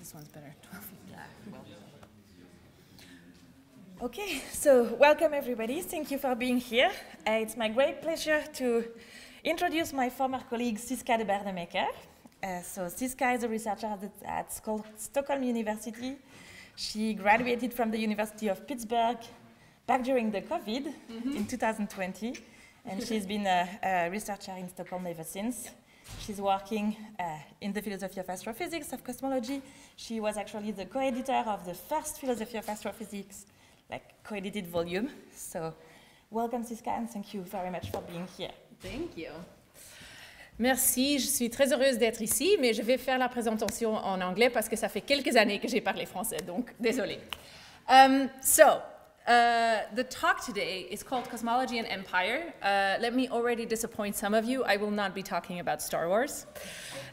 this one's better. Yeah, well. Okay, so welcome everybody. Thank you for being here. It's my great pleasure to introduce my former colleague Siska De Baerdemaeker. So Siska is a researcher at Stockholm University. She graduated from the University of Pittsburgh back during the COVID in 2020. And she's been a researcher in Stockholm ever since. She's working in the philosophy of astrophysics, of cosmology. She was actually the co-editor of the first philosophy of astrophysics, co-edited volume. So welcome Siska, and thank you very much for being here. Thank you. Merci, je suis très heureuse d'être ici, mais je vais faire la présentation en anglais parce que ça fait quelques années que j'ai parlé français, donc désolée. The talk today is called Cosmology and Empire. Let me already disappoint some of you. I will not be talking about Star Wars.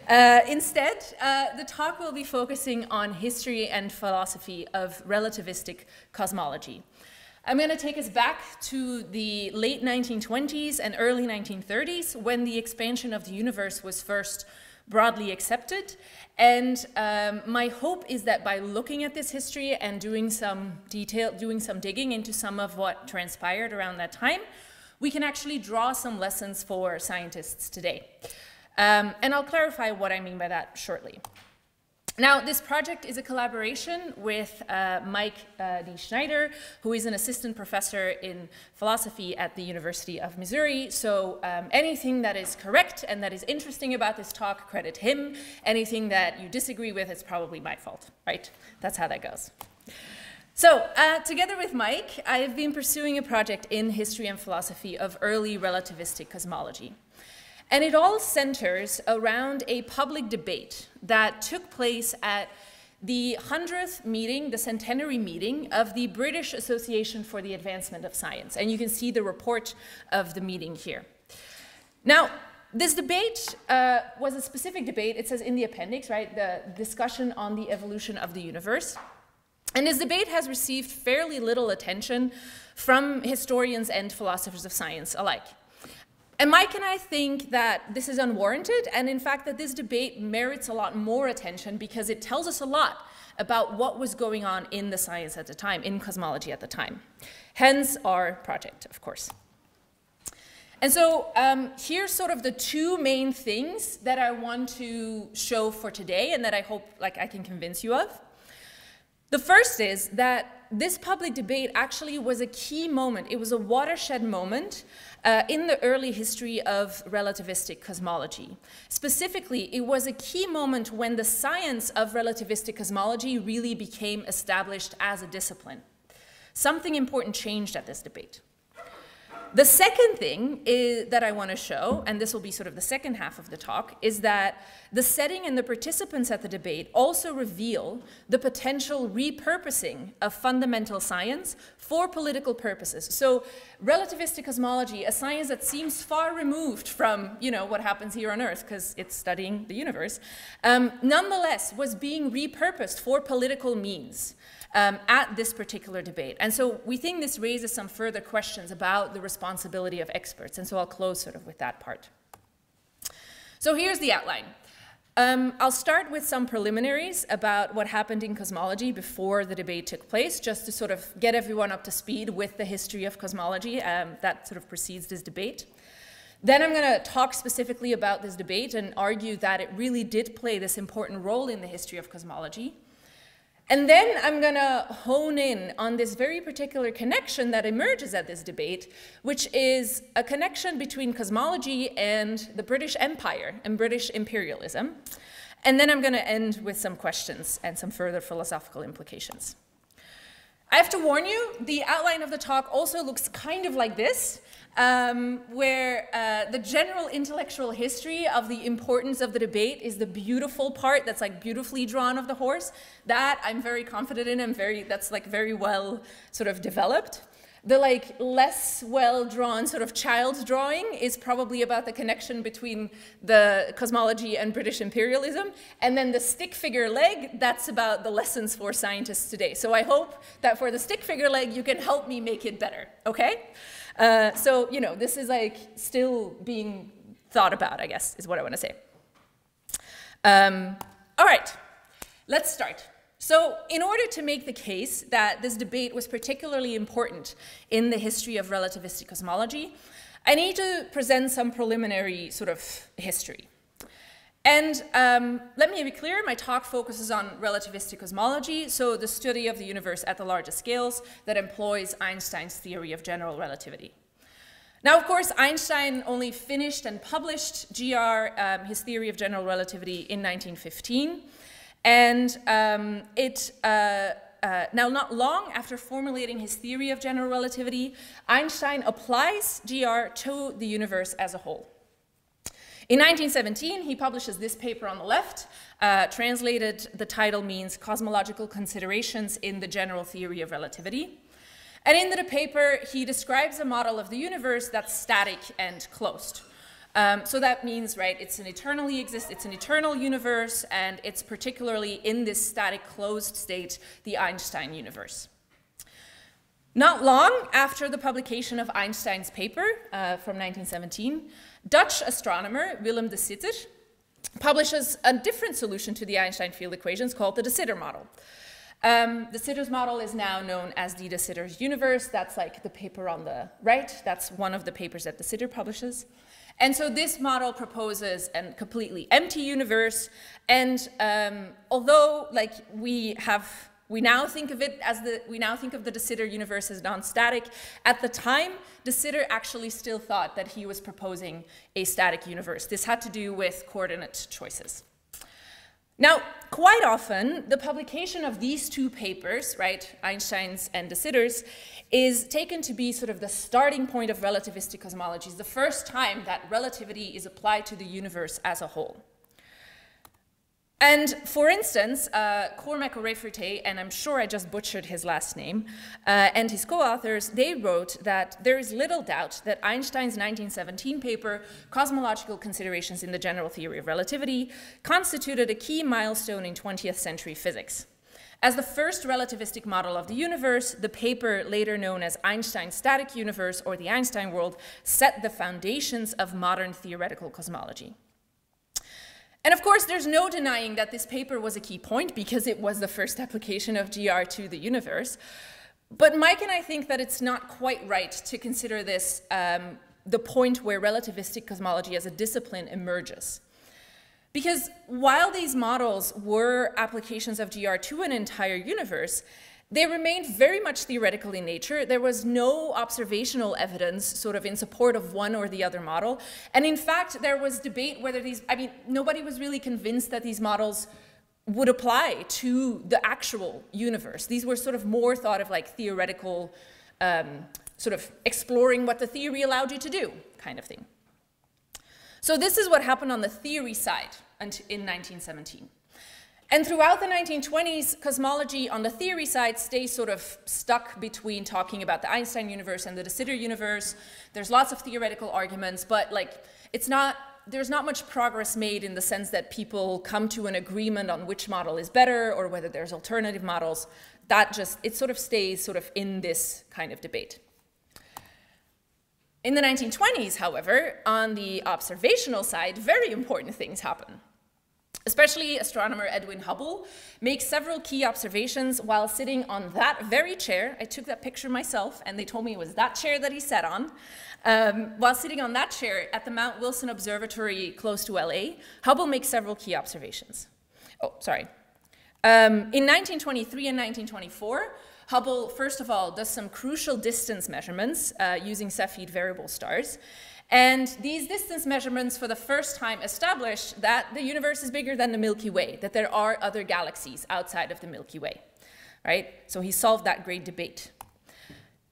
Instead, the talk will be focusing on history and philosophy of relativistic cosmology. I'm going to take us back to the late 1920s and early 1930s when the expansion of the universe was first broadly accepted. And my hope is that by looking at this history and doing some digging into some of what transpired around that time, we can actually draw some lessons for scientists today. And I'll clarify what I mean by that shortly. Now, this project is a collaboration with Mike D. Schneider, who is an assistant professor in philosophy at the University of Missouri. So anything that is correct and that is interesting about this talk, credit him. Anything that you disagree with, it's probably my fault, right? That's how that goes. So together with Mike, I've been pursuing a project in history and philosophy of early relativistic cosmology. And it all centers around a public debate that took place at the 100th meeting, the centenary meeting of the British Association for the Advancement of Science. And you can see the report of the meeting here. Now, this debate was a specific debate. It says in the appendix, right, the discussion on the evolution of the universe. And this debate has received fairly little attention from historians and philosophers of science alike. And Mike and I think that this is unwarranted, and in fact that this debate merits a lot more attention because it tells us a lot about what was going on in the science at the time, in cosmology at the time. Hence our project, of course. And so here's sort of the two main things that I want to show for today and that I hope I can convince you of. The first is that this public debate actually was a key moment. It was a watershed moment in the early history of relativistic cosmology. Specifically, it was a key moment when the science of relativistic cosmology really became established as a discipline. Something important changed at this debate. The second thing that I want to show, and this will be sort of the second half of the talk, is that the setting and the participants at the debate also reveal the potential repurposing of fundamental science for political purposes. So relativistic cosmology, a science that seems far removed from, what happens here on Earth, because it's studying the universe, nonetheless was being repurposed for political means. At this particular debate. And so we think this raises some further questions about the responsibility of experts. And so I'll close sort of with that part. So here's the outline. I'll start with some preliminaries about what happened in cosmology before the debate took place, just to sort of get everyone up to speed with the history of cosmology that sort of precedes this debate. Then I'm going to talk specifically about this debate and argue that it really did play this important role in the history of cosmology. And then I'm going to hone in on this very particular connection that emerges at this debate, which is a connection between cosmology and the British Empire and British imperialism. And then I'm going to end with some questions and some further philosophical implications. I have to warn you, the outline of the talk also looks kind of like this, where the general intellectual history of the importance of the debate is the beautiful part that's beautifully drawn of the horse. That I'm very confident in and that's very well sort of developed. The less well drawn sort of child drawing is probably about the connection between the cosmology and British imperialism. And then the stick figure leg, that's about the lessons for scientists today. So I hope that for the stick figure leg, you can help me make it better, okay? So, this is still being thought about, I guess, is what I want to say. All right. let's start. So in order to make the case that this debate was particularly important in the history of relativistic cosmology, I need to present some preliminary sort of history. And let me be clear, my talk focuses on relativistic cosmology, so the study of the universe at the largest scales that employs Einstein's theory of general relativity. Now, of course, Einstein only finished and published his theory of general relativity in 1915. And now, not long after formulating his theory of general relativity, Einstein applies GR to the universe as a whole. In 1917, he publishes this paper on the left. Translated, the title means Cosmological Considerations in the General Theory of Relativity. And in the paper, he describes a model of the universe that's static and closed. So that means, right, it's an eternal universe, and it's particularly in this static closed state, the Einstein universe. Not long after the publication of Einstein's paper from 1917, Dutch astronomer Willem de Sitter publishes a different solution to the Einstein field equations called the de Sitter model. De Sitter's model is now known as the de Sitter's universe. That's like the paper on the right. That's one of the papers that de Sitter publishes. And so this model proposes a completely empty universe. And although like we now think of the de Sitter universe as non-static, at the time, de Sitter actually still thought that he was proposing a static universe. This had to do with coordinate choices. Now, quite often, the publication of these two papers, right, Einstein's and de Sitter's, is taken to be sort of the starting point of relativistic cosmology. It's the first time that relativity is applied to the universe as a whole. And for instance, Cormac O'Rafferty, and I'm sure I just butchered his last name, and his co-authors, they wrote that there is little doubt that Einstein's 1917 paper, Cosmological Considerations in the General Theory of Relativity, constituted a key milestone in 20th century physics. As the first relativistic model of the universe, the paper, later known as Einstein's static universe or the Einstein world, set the foundations of modern theoretical cosmology. And of course, there's no denying that this paper was a key point because it was the first application of GR to the universe. But Mike and I think that it's not quite right to consider this the point where relativistic cosmology as a discipline emerges. Because while these models were applications of GR to an entire universe, they remained very much theoretical in nature. There was no observational evidence sort of in support of one or the other model. And in fact, there was debate whether nobody was really convinced that these models would apply to the actual universe. These were sort of more thought of like theoretical, sort of exploring what the theory allowed you to do kind of thing. So this is what happened on the theory side in 1917. And throughout the 1920s, cosmology on the theory side stays sort of stuck between talking about the Einstein universe and the de Sitter universe. There's lots of theoretical arguments, but like there's not much progress made in the sense that people come to an agreement on which model is better or whether there's alternative models. It sort of stays sort of in this kind of debate. In the 1920s, however, on the observational side, very important things happen. Especially astronomer Edwin Hubble makes several key observations while sitting on that very chair. I took that picture myself, and they told me it was that chair that he sat on. While sitting on that chair at the Mount Wilson Observatory close to LA, Hubble makes several key observations. Oh, sorry. In 1923 and 1924, Hubble, first of all, does some crucial distance measurements using Cepheid variable stars. And these distance measurements for the first time established that the universe is bigger than the Milky Way, that there are other galaxies outside of the Milky Way, right? So he solved that great debate.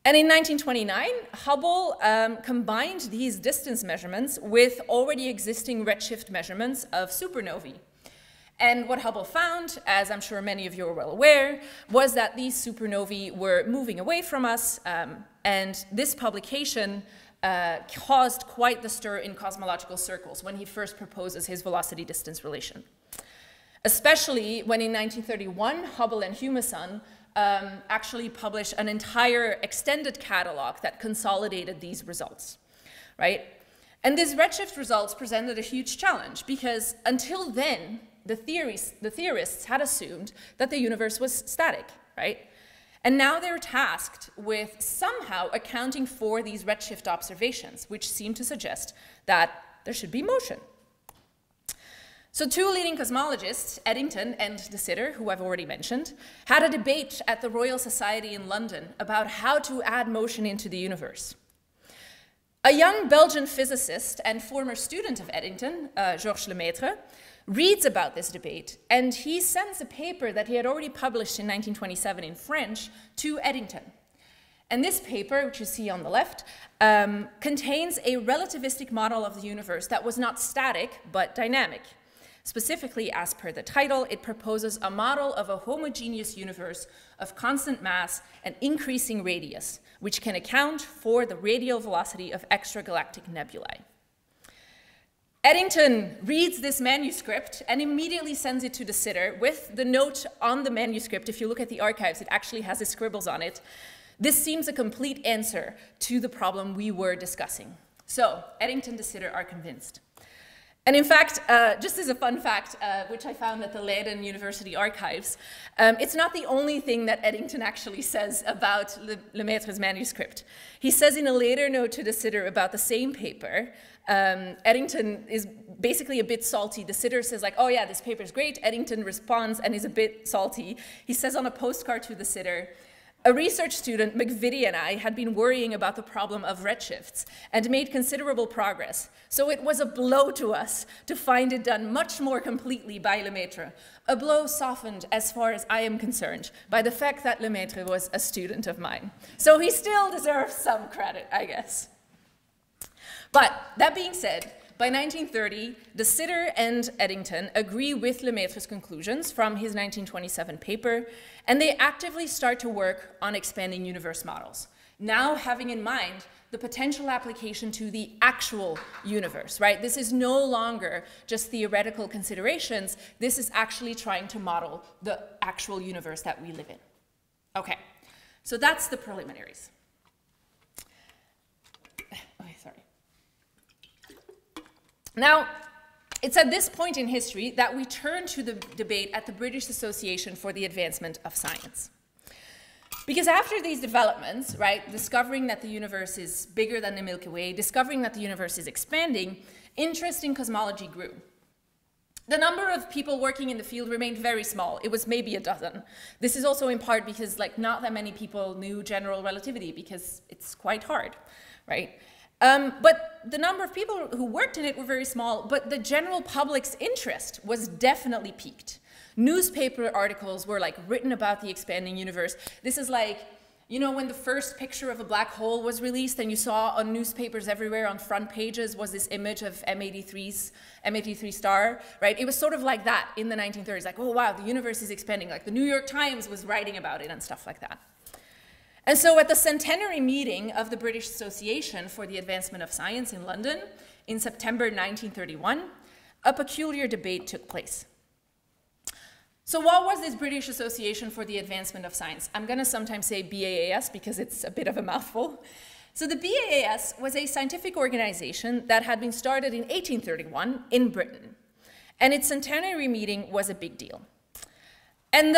And in 1929, Hubble combined these distance measurements with already existing redshift measurements of supernovae. And what Hubble found, as I'm sure many of you are well aware, was that these supernovae were moving away from us, and this publication caused quite the stir in cosmological circles when he first proposes his velocity-distance relation. Especially when in 1931, Hubble and Humason actually published an entire extended catalog that consolidated these results, right? And these redshift results presented a huge challenge because until then, the theorists had assumed that the universe was static, right? And now they're tasked with somehow accounting for these redshift observations, which seem to suggest that there should be motion. So two leading cosmologists, Eddington and De Sitter, who I've already mentioned, had a debate at the Royal Society in London about how to add motion into the universe. A young Belgian physicist and former student of Eddington, Georges Lemaitre, reads about this debate, and he sends a paper that he had already published in 1927 in French to Eddington. And this paper, which you see on the left, contains a relativistic model of the universe that was not static, but dynamic. Specifically, as per the title, it proposes a model of a homogeneous universe of constant mass and increasing radius, which can account for the radial velocity of extragalactic nebulae. Eddington reads this manuscript and immediately sends it to De Sitter with the note on the manuscript. If you look at the archives, it actually has his scribbles on it. This seems a complete answer to the problem we were discussing. So Eddington and De Sitter are convinced. And in fact, just as a fun fact, which I found at the Leiden University archives, it's not the only thing that Eddington actually says about Lemaitre's manuscript. He says in a later note to De Sitter about the same paper, Eddington is basically a bit salty. De Sitter says like, oh yeah, this paper is great. Eddington responds and is a bit salty. He says on a postcard to De Sitter, a research student, McVitie, and I had been worrying about the problem of redshifts and made considerable progress. So it was a blow to us to find it done much more completely by Lemaitre. A blow softened, as far as I am concerned, by the fact that Lemaitre was a student of mine. So he still deserves some credit, I guess. But that being said, by 1930, De Sitter and Eddington agree with Lemaitre's conclusions from his 1927 paper, and they actively start to work on expanding universe models, now having in mind the potential application to the actual universe, right? This is no longer just theoretical considerations. This is actually trying to model the actual universe that we live in. Okay, so that's the preliminaries. Okay, sorry. Now, it's at this point in history that we turn to the debate at the British Association for the Advancement of Science. Because after these developments, right, discovering that the universe is bigger than the Milky Way, discovering that the universe is expanding, interest in cosmology grew. The number of people working in the field remained very small. It was maybe a dozen. This is also in part because like not that many people knew general relativity because it's quite hard, right? But the number of people who worked in it were very small, but the general public's interest was definitely piqued. Newspaper articles were like written about the expanding universe. This is like, you know, when the first picture of a black hole was released and you saw on newspapers everywhere on front pages was this image of M83 star, right? It was sort of like that in the 1930s, like, oh wow, the universe is expanding. Like the New York Times was writing about it and stuff like that. And so at the centenary meeting of the British Association for the Advancement of Science in London in September 1931, a peculiar debate took place. So what was this British Association for the Advancement of Science? I'm going to sometimes say BAAS because it's a bit of a mouthful. So the BAAS was a scientific organization that had been started in 1831 in Britain. And its centenary meeting was a big deal. And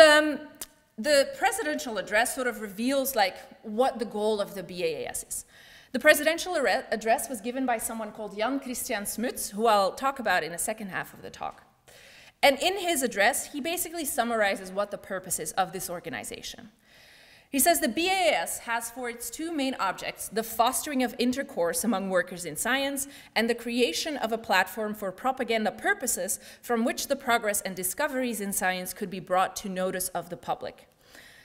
the presidential address sort of reveals like what the goal of the BAAS is. The presidential address was given by someone called Jan Christian Smuts, who I'll talk about in the second half of the talk. And in his address, he basically summarizes what the purpose is of this organization. He says the BAAS has for its two main objects the fostering of intercourse among workers in science and the creation of a platform for propaganda purposes from which the progress and discoveries in science could be brought to notice of the public.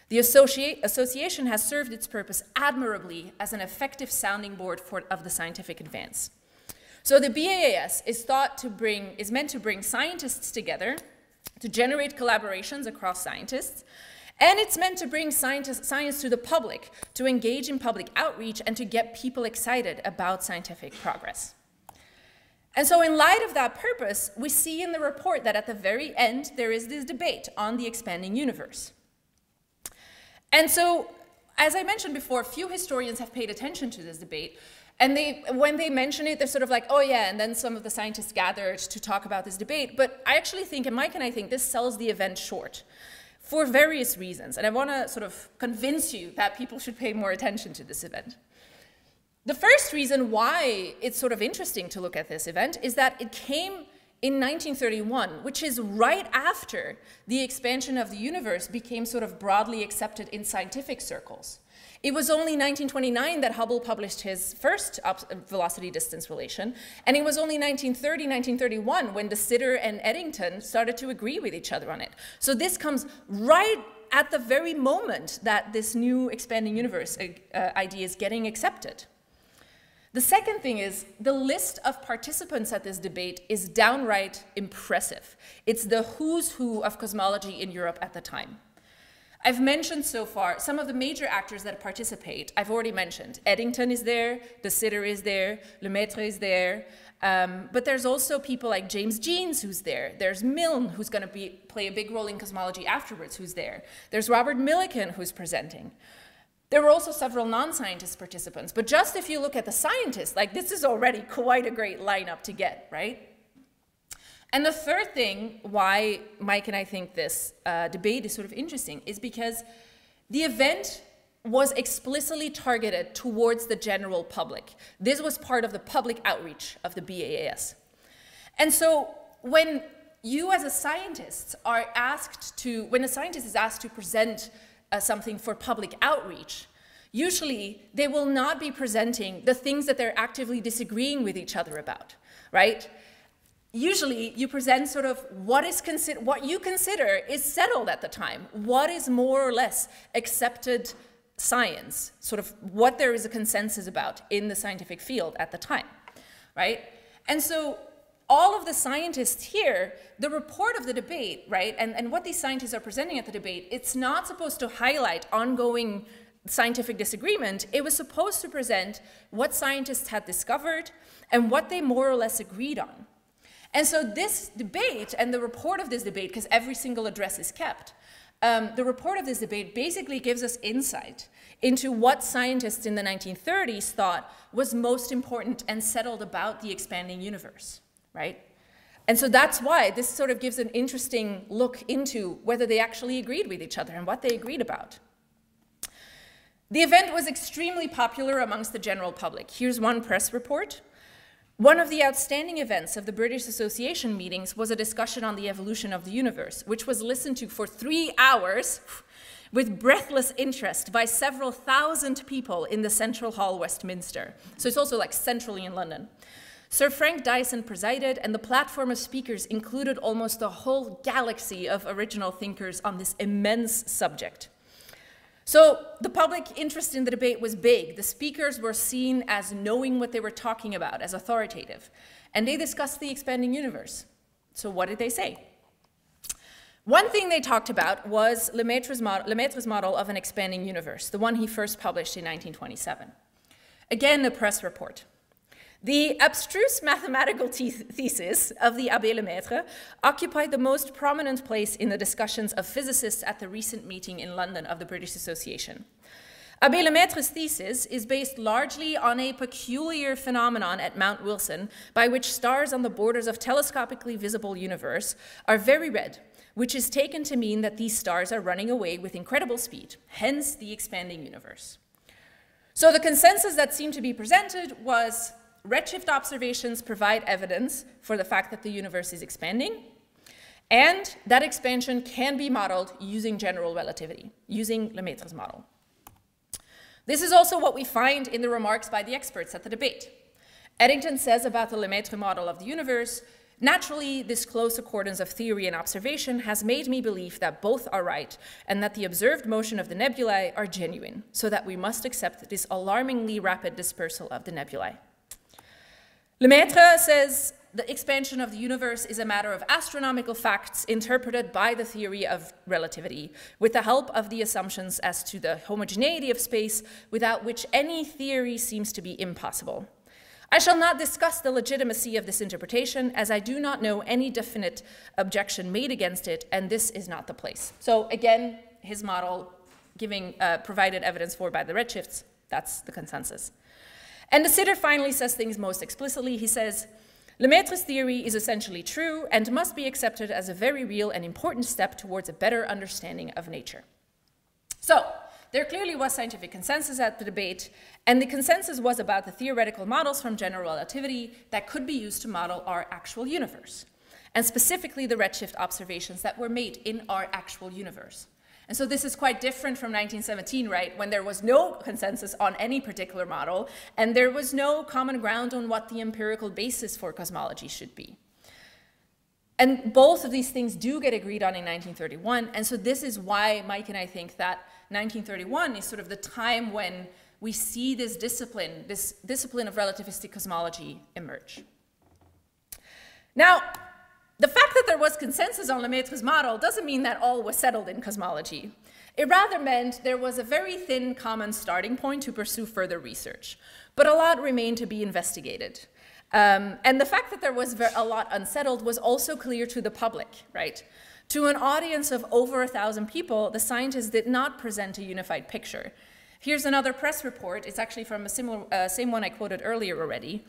The association has served its purpose admirably as an effective sounding board of the scientific advance. So the BAAS is meant to bring scientists together, to generate collaborations across scientists, and it's meant to bring science to the public, to engage in public outreach and to get people excited about scientific progress. And so in light of that purpose, we see in the report that at the very end, there is this debate on the expanding universe. And so, as I mentioned before, few historians have paid attention to this debate. And when they mention it, they're sort of like, oh yeah, and then some of the scientists gathered to talk about this debate. But I actually think, and Mike and I think, this sells the event short for various reasons. And I want to sort of convince you that people should pay more attention to this event. The first reason why it's sort of interesting to look at this event is that it came in 1931, which is right after the expansion of the universe became sort of broadly accepted in scientific circles. It was only 1929 that Hubble published his first velocity-distance relation, and it was only 1930, 1931 when de Sitter and Eddington started to agree with each other on it. So this comes right at the very moment that this new expanding universe idea is getting accepted. The second thing is the list of participants at this debate is downright impressive. It's the who's who of cosmology in Europe at the time. I've mentioned so far some of the major actors that participate. I've already mentioned Eddington is there, de Sitter is there, Lemaitre is there, but there's also people like James Jeans who's there. There's Milne, who's going to play a big role in cosmology afterwards, who's there. There's Robert Millikan, who's presenting. There were also several non-scientist participants, but just if you look at the scientists, like this is already quite a great lineup to get, right? And the third thing why Mike and I think this debate is sort of interesting is because the event was explicitly targeted towards the general public. This was part of the public outreach of the BAAS. And so when you as a scientist are asked to, when a scientist is asked to present something for public outreach, usually they will not be presenting the things that they're actively disagreeing with each other about, right? Usually you present sort of what you consider is settled at the time, what is more or less accepted science, sort of what there is a consensus about in the scientific field at the time, right? And so all of the scientists here, the report of the debate, right, and what these scientists are presenting at the debate, it's not supposed to highlight ongoing scientific disagreement. It was supposed to present what scientists had discovered and what they more or less agreed on. And so this debate and the report of this debate, because every single address is kept, the report of this debate basically gives us insight into what scientists in the 1930s thought was most important and settled about the expanding universe, right? And so that's why this sort of gives an interesting look into whether they actually agreed with each other and what they agreed about. The event was extremely popular amongst the general public. Here's one press report. One of the outstanding events of the British Association meetings was a discussion on the evolution of the universe, which was listened to for 3 hours with breathless interest by several thousand people in the Central Hall, Westminster. So it's also like centrally in London. Sir Frank Dyson presided, and the platform of speakers included almost a whole galaxy of original thinkers on this immense subject. So the public interest in the debate was big. The speakers were seen as knowing what they were talking about, as authoritative. And they discussed the expanding universe. So what did they say? One thing they talked about was Lemaitre's model of an expanding universe, the one he first published in 1927. Again, a press report. The abstruse mathematical thesis of the Abbé Lemaitre occupied the most prominent place in the discussions of physicists at the recent meeting in London of the British Association. Abbé Lemaitre's thesis is based largely on a peculiar phenomenon at Mount Wilson by which stars on the borders of telescopically visible universe are very red, which is taken to mean that these stars are running away with incredible speed, hence the expanding universe. So the consensus that seemed to be presented was redshift observations provide evidence for the fact that the universe is expanding, and that expansion can be modeled using general relativity, using Lemaitre's model. This is also what we find in the remarks by the experts at the debate. Eddington says about the Lemaitre model of the universe, naturally, this close accordance of theory and observation has made me believe that both are right and that the observed motion of the nebulae are genuine, so that we must accept this alarmingly rapid dispersal of the nebulae. Lemaitre says the expansion of the universe is a matter of astronomical facts interpreted by the theory of relativity, with the help of the assumptions as to the homogeneity of space, without which any theory seems to be impossible. I shall not discuss the legitimacy of this interpretation, as I do not know any definite objection made against it, and this is not the place. So again, his model provided evidence for by the redshifts, that's the consensus. And de Sitter finally says things most explicitly. He says, Lemaitre's theory is essentially true and must be accepted as a very real and important step towards a better understanding of nature. So, there clearly was scientific consensus at the debate, and the consensus was about the theoretical models from general relativity that could be used to model our actual universe, and specifically the redshift observations that were made in our actual universe. And so this is quite different from 1917, right, when there was no consensus on any particular model, and there was no common ground on what the empirical basis for cosmology should be. And both of these things do get agreed on in 1931, and so this is why Mike and I think that 1931 is sort of the time when we see this discipline of relativistic cosmology emerge. Now, the fact that there was consensus on Lemaitre's model doesn't mean that all was settled in cosmology. It rather meant there was a very thin common starting point to pursue further research, but a lot remained to be investigated. And the fact that there was a lot unsettled was also clear to the public, right? To an audience of over 1,000 people, the scientists did not present a unified picture. Here's another press report. It's actually from a similar, same one I quoted earlier already.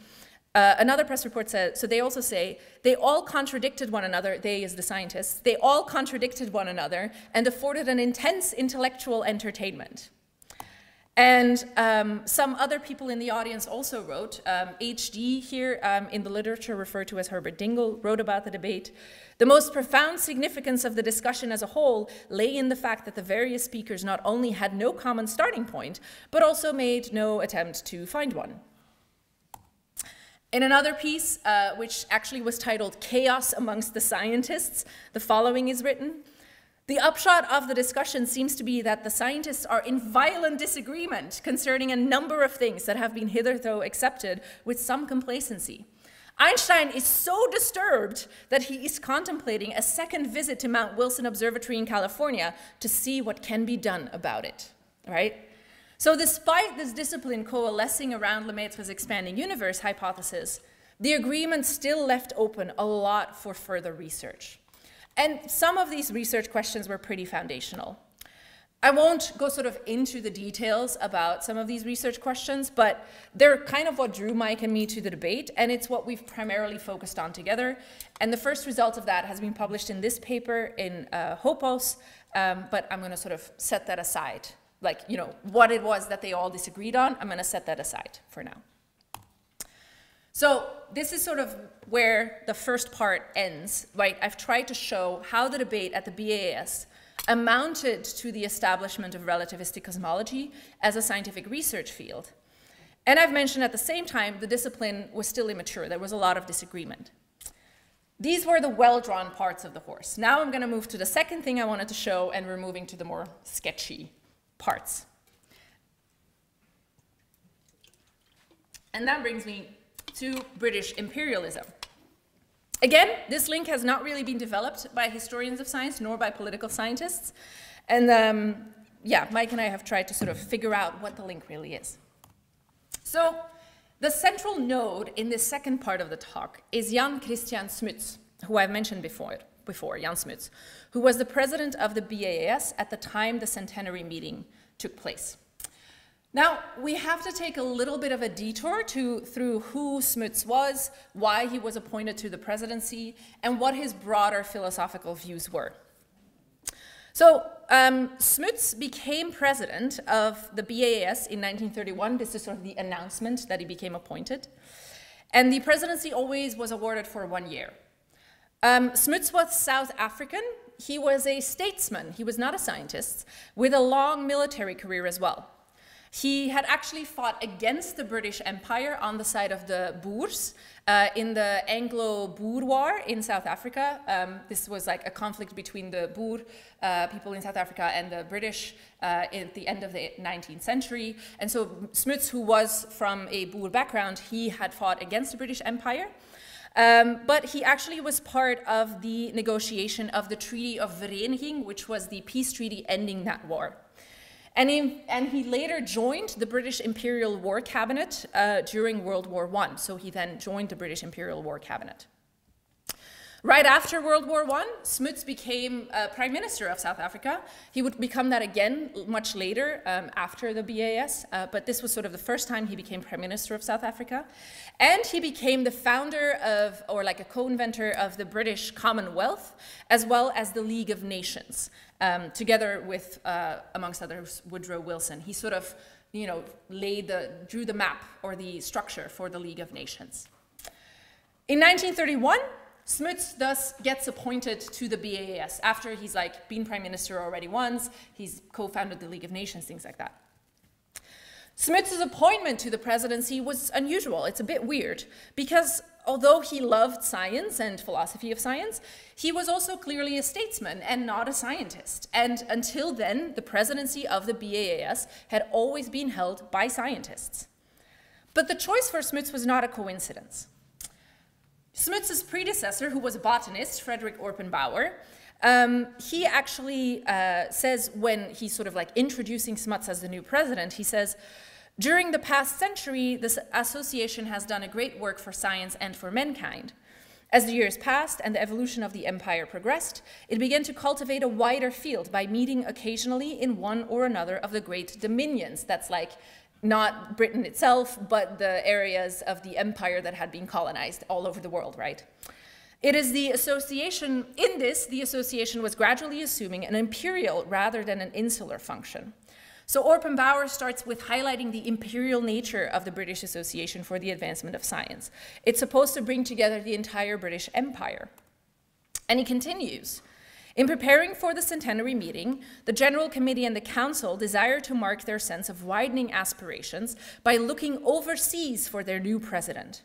Another press report says, so they also say, they all contradicted one another, they as the scientists, they all contradicted one another and afforded an intense intellectual entertainment. And some other people in the audience also wrote, HD here in the literature referred to as Herbert Dingle, wrote about the debate. The most profound significance of the discussion as a whole lay in the fact that the various speakers not only had no common starting point, but also made no attempt to find one. In another piece, which actually was titled Chaos Amongst the Scientists, the following is written. The upshot of the discussion seems to be that the scientists are in violent disagreement concerning a number of things that have been hitherto accepted with some complacency. Einstein is so disturbed that he is contemplating a second visit to Mount Wilson Observatory in California to see what can be done about it, right? So despite this discipline coalescing around Lemaitre's expanding universe hypothesis, the agreement still left open a lot for further research. And some of these research questions were pretty foundational. I won't go sort of into the details about some of these research questions, but they're kind of what drew Mike and me to the debate, and it's what we've primarily focused on together. And the first result of that has been published in this paper in Hopos, but I'm going to sort of set that aside. Like, you know, what it was that they all disagreed on, I'm going to set that aside for now. So this is sort of where the first part ends, right? I've tried to show how the debate at the BAS amounted to the establishment of relativistic cosmology as a scientific research field. And I've mentioned at the same time the discipline was still immature. There was a lot of disagreement. These were the well-drawn parts of the horse. Now I'm going to move to the second thing I wanted to show, and we're moving to the more sketchy parts. And that brings me to British imperialism. Again, this link has not really been developed by historians of science nor by political scientists. And yeah, Mike and I have tried to sort of figure out what the link really is. So the central node in this second part of the talk is Jan Christian Smuts, who I've mentioned before, Jan Smuts, who was the president of the BAS at the time the centenary meeting took place. Now, we have to take a little bit of a detour through who Smuts was, why he was appointed to the presidency, and what his broader philosophical views were. So, Smuts became president of the BAS in 1931. This is sort of the announcement that he became appointed. And the presidency always was awarded for 1 year. Smuts was South African. He was a statesman. He was not a scientist, with a long military career as well. He had actually fought against the British Empire on the side of the Boers in the Anglo-Boer War in South Africa. This was like a conflict between the Boer people in South Africa and the British at the end of the 19th century. And so Smuts, who was from a Boer background, he had fought against the British Empire. But he actually was part of the negotiation of the Treaty of Vereniging, which was the peace treaty ending that war. And he later joined the British Imperial War Cabinet during World War I. So he then joined the British Imperial War Cabinet. Right after World War I, Smuts became Prime Minister of South Africa. He would become that again much later after the BAS, but this was sort of the first time he became Prime Minister of South Africa. And he became the founder of, or like a co-inventor of, the British Commonwealth, as well as the League of Nations, together with, amongst others, Woodrow Wilson. He sort of, you know, drew the map or the structure for the League of Nations. In 1931, Smuts thus gets appointed to the BAS after he's like been Prime Minister already once, he's co-founded the League of Nations, things like that. Smuts' appointment to the presidency was unusual. It's a bit weird because although he loved science and philosophy of science, he was also clearly a statesman and not a scientist. And until then, the presidency of the BAS had always been held by scientists. But the choice for Smuts was not a coincidence. Smuts' predecessor, who was a botanist, Frederick Orpenbauer, he actually says, when he's sort of like introducing Smuts as the new president, he says, "During the past century, this association has done a great work for science and for mankind. As the years passed and the evolution of the empire progressed, it began to cultivate a wider field by meeting occasionally in one or another of the great dominions." That's like not Britain itself, but the areas of the empire that had been colonized all over the world, right? It is the association, in this, the association was gradually assuming an imperial rather than an insular function. So Orpenbauer starts with highlighting the imperial nature of the British Association for the Advancement of Science. It's supposed to bring together the entire British Empire. And he continues, "In preparing for the centenary meeting, the General Committee and the Council desire to mark their sense of widening aspirations by looking overseas for their new president.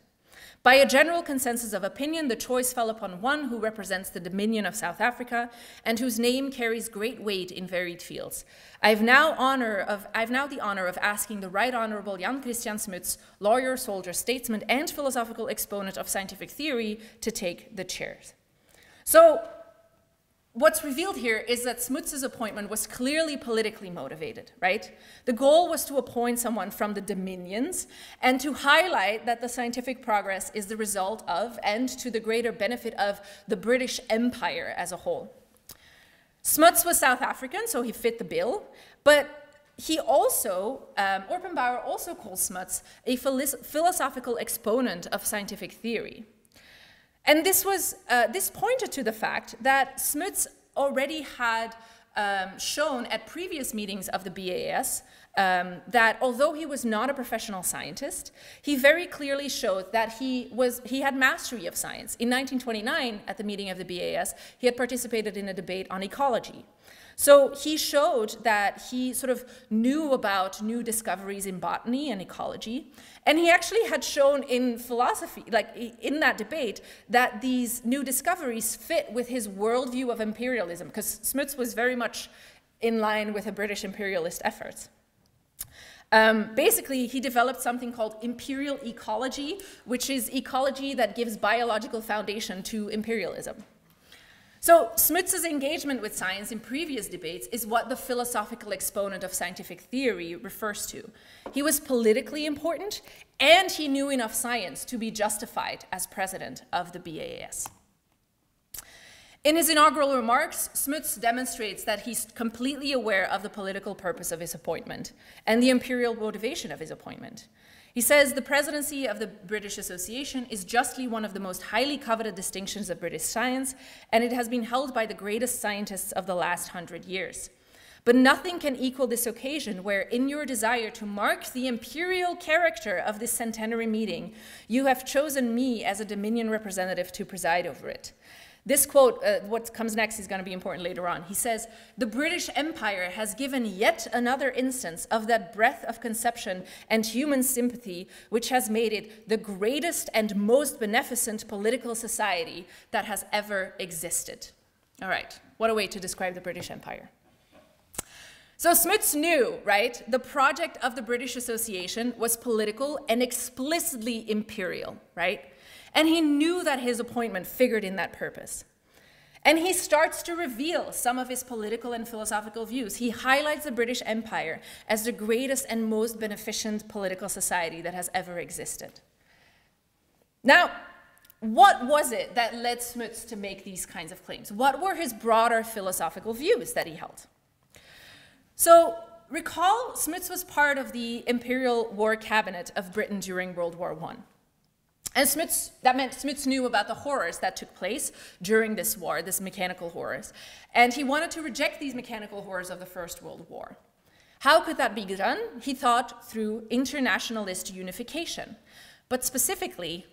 By a general consensus of opinion, the choice fell upon one who represents the Dominion of South Africa and whose name carries great weight in varied fields. I have now the honor of asking the Right Honorable Jan Christian Smuts, lawyer, soldier, statesman, and philosophical exponent of scientific theory, to take the chair." So, what's revealed here is that Smuts' appointment was clearly politically motivated, right? The goal was to appoint someone from the dominions and to highlight that the scientific progress is the result of and to the greater benefit of the British Empire as a whole. Smuts was South African, so he fit the bill, but he also, Orpenbauer also calls Smuts a philosophical exponent of scientific theory. And this pointed to the fact that Smuts already had shown at previous meetings of the BAS that although he was not a professional scientist, he very clearly showed that he had mastery of science. In 1929, at the meeting of the BAS, he had participated in a debate on ecology. So he showed that he sort of knew about new discoveries in botany and ecology, and he actually had shown in philosophy, like in that debate, that these new discoveries fit with his worldview of imperialism, because Smuts was very much in line with the British imperialist efforts. Basically, he developed something called imperial ecology, which is ecology that gives biological foundation to imperialism. So Smuts' engagement with science in previous debates is what the philosophical exponent of scientific theory refers to. He was politically important, and he knew enough science to be justified as president of the BAS. In his inaugural remarks, Smuts demonstrates that he's completely aware of the political purpose of his appointment and the imperial motivation of his appointment. He says, "The presidency of the British Association is justly one of the most highly coveted distinctions of British science, and it has been held by the greatest scientists of the last 100 years. But nothing can equal this occasion where, in your desire to mark the imperial character of this centenary meeting, you have chosen me as a Dominion representative to preside over it." This quote, what comes next is going to be important later on. He says, "The British Empire has given yet another instance of that breadth of conception and human sympathy which has made it the greatest and most beneficent political society that has ever existed." All right, what a way to describe the British Empire. So Smuts knew, right, the project of the British Association was political and explicitly imperial, right? And he knew that his appointment figured in that purpose. And he starts to reveal some of his political and philosophical views. He highlights the British Empire as the greatest and most beneficent political society that has ever existed. Now, what was it that led Smuts to make these kinds of claims? What were his broader philosophical views that he held? So recall, Smuts was part of the Imperial War Cabinet of Britain during World War I. And that meant Smuts knew about the horrors that took place during this war, this mechanical horrors. And he wanted to reject these mechanical horrors of the First World War. How could that be done? He thought through internationalist unification, but specifically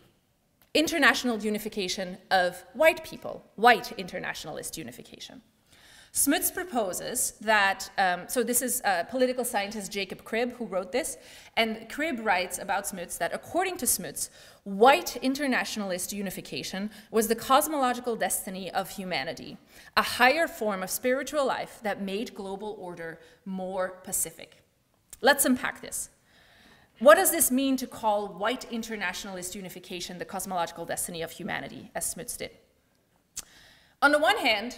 international unification of white people, white internationalist unification. Smuts proposes that, so this is political scientist Jacob Cribb who wrote this, and Cribb writes about Smuts that according to Smuts, white internationalist unification was the cosmological destiny of humanity, a higher form of spiritual life that made global order more pacific. Let's unpack this. What does this mean to call white internationalist unification the cosmological destiny of humanity, as Smuts did? On the one hand,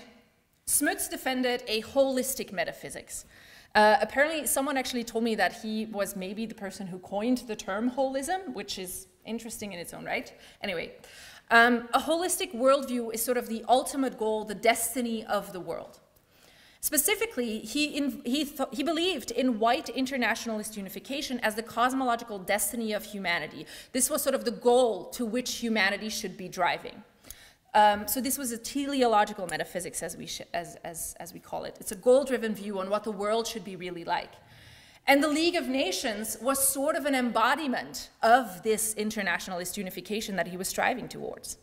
Smuts defended a holistic metaphysics. Apparently, someone actually told me that he was maybe the person who coined the term holism, which is interesting in its own right. Anyway, a holistic worldview is sort of the ultimate goal, the destiny of the world. Specifically, he believed in white internationalist unification as the cosmological destiny of humanity. This was sort of the goal to which humanity should be driving. So this was a teleological metaphysics, as we call it. It's a goal-driven view on what the world should be really like. And the League of Nations was sort of an embodiment of this internationalist unification that he was striving towards.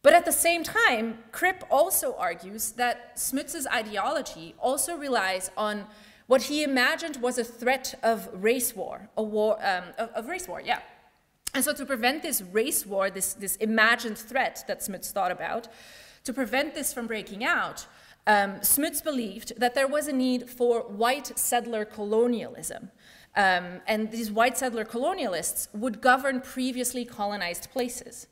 But at the same time, Cribb also argues that Smuts's ideology also relies on what he imagined was a threat of race war, yeah. And so to prevent this race war, this imagined threat that Smuts thought about, to prevent this from breaking out, Smuts believed that there was a need for white settler colonialism. And these white settler colonialists would govern previously colonized places.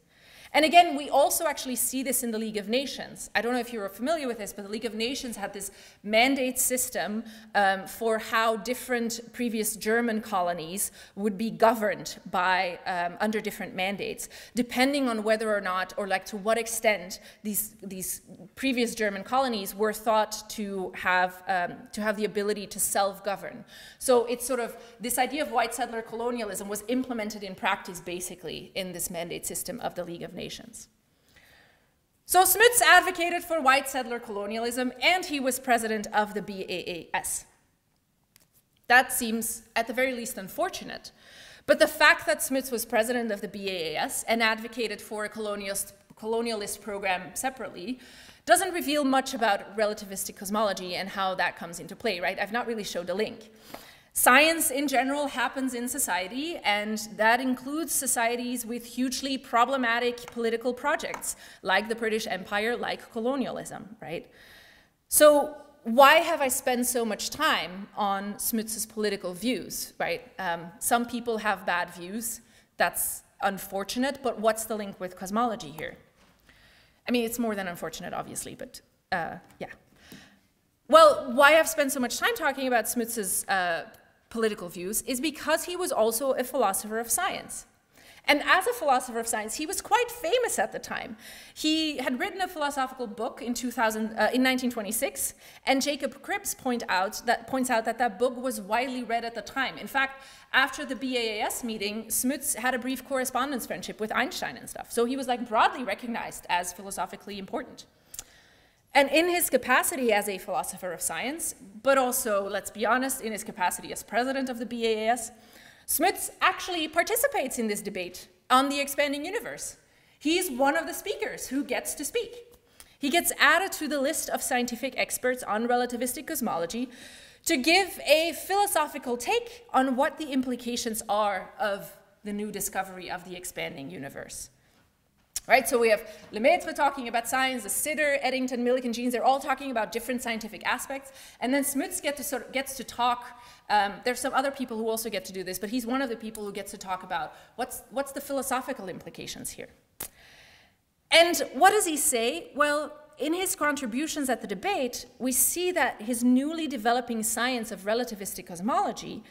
And again, we also actually see this in the League of Nations. I don't know if you're familiar with this, but the League of Nations had this mandate system for how different previous German colonies would be governed by, under different mandates, depending on whether or not, or like to what extent these previous German colonies were thought to have the ability to self-govern. So it's sort of, this idea of white settler colonialism was implemented in practice basically in this mandate system of the League of Nations. So Smuts advocated for white settler colonialism, and he was president of the BAAS. That seems, at the very least, unfortunate. But the fact that Smuts was president of the BAAS and advocated for a colonialist program separately doesn't reveal much about relativistic cosmology and how that comes into play, right? I've not really showed a link. Science in general happens in society, and that includes societies with hugely problematic political projects, like the British Empire, like colonialism, right? So why have I spent so much time on Smuts's political views, right? Some people have bad views. That's unfortunate, but what's the link with cosmology here? I mean, it's more than unfortunate, obviously, but yeah. Well, why I've spent so much time talking about Smuts's political views is because he was also a philosopher of science. And as a philosopher of science, he was quite famous at the time. He had written a philosophical book in 1926, and Jacob Cribb points out that book was widely read at the time. In fact, after the BAAS meeting, Smuts had a brief correspondence friendship with Einstein and stuff. So he was like broadly recognized as philosophically important. And in his capacity as a philosopher of science, but also, let's be honest, in his capacity as president of the BAAS, Smuts actually participates in this debate on the expanding universe. He's one of the speakers who gets to speak. He gets added to the list of scientific experts on relativistic cosmology to give a philosophical take on what the implications are of the new discovery of the expanding universe. Right, so we have Lemaitre talking about science, the Sitter, Eddington, Millikan, Jeans, they're all talking about different scientific aspects. And then Smuts gets to talk, there's some other people who also get to do this, but he's one of the people who gets to talk about what's the philosophical implications here. And what does he say? Well, in his contributions at the debate, we see that his newly developing science of relativistic cosmology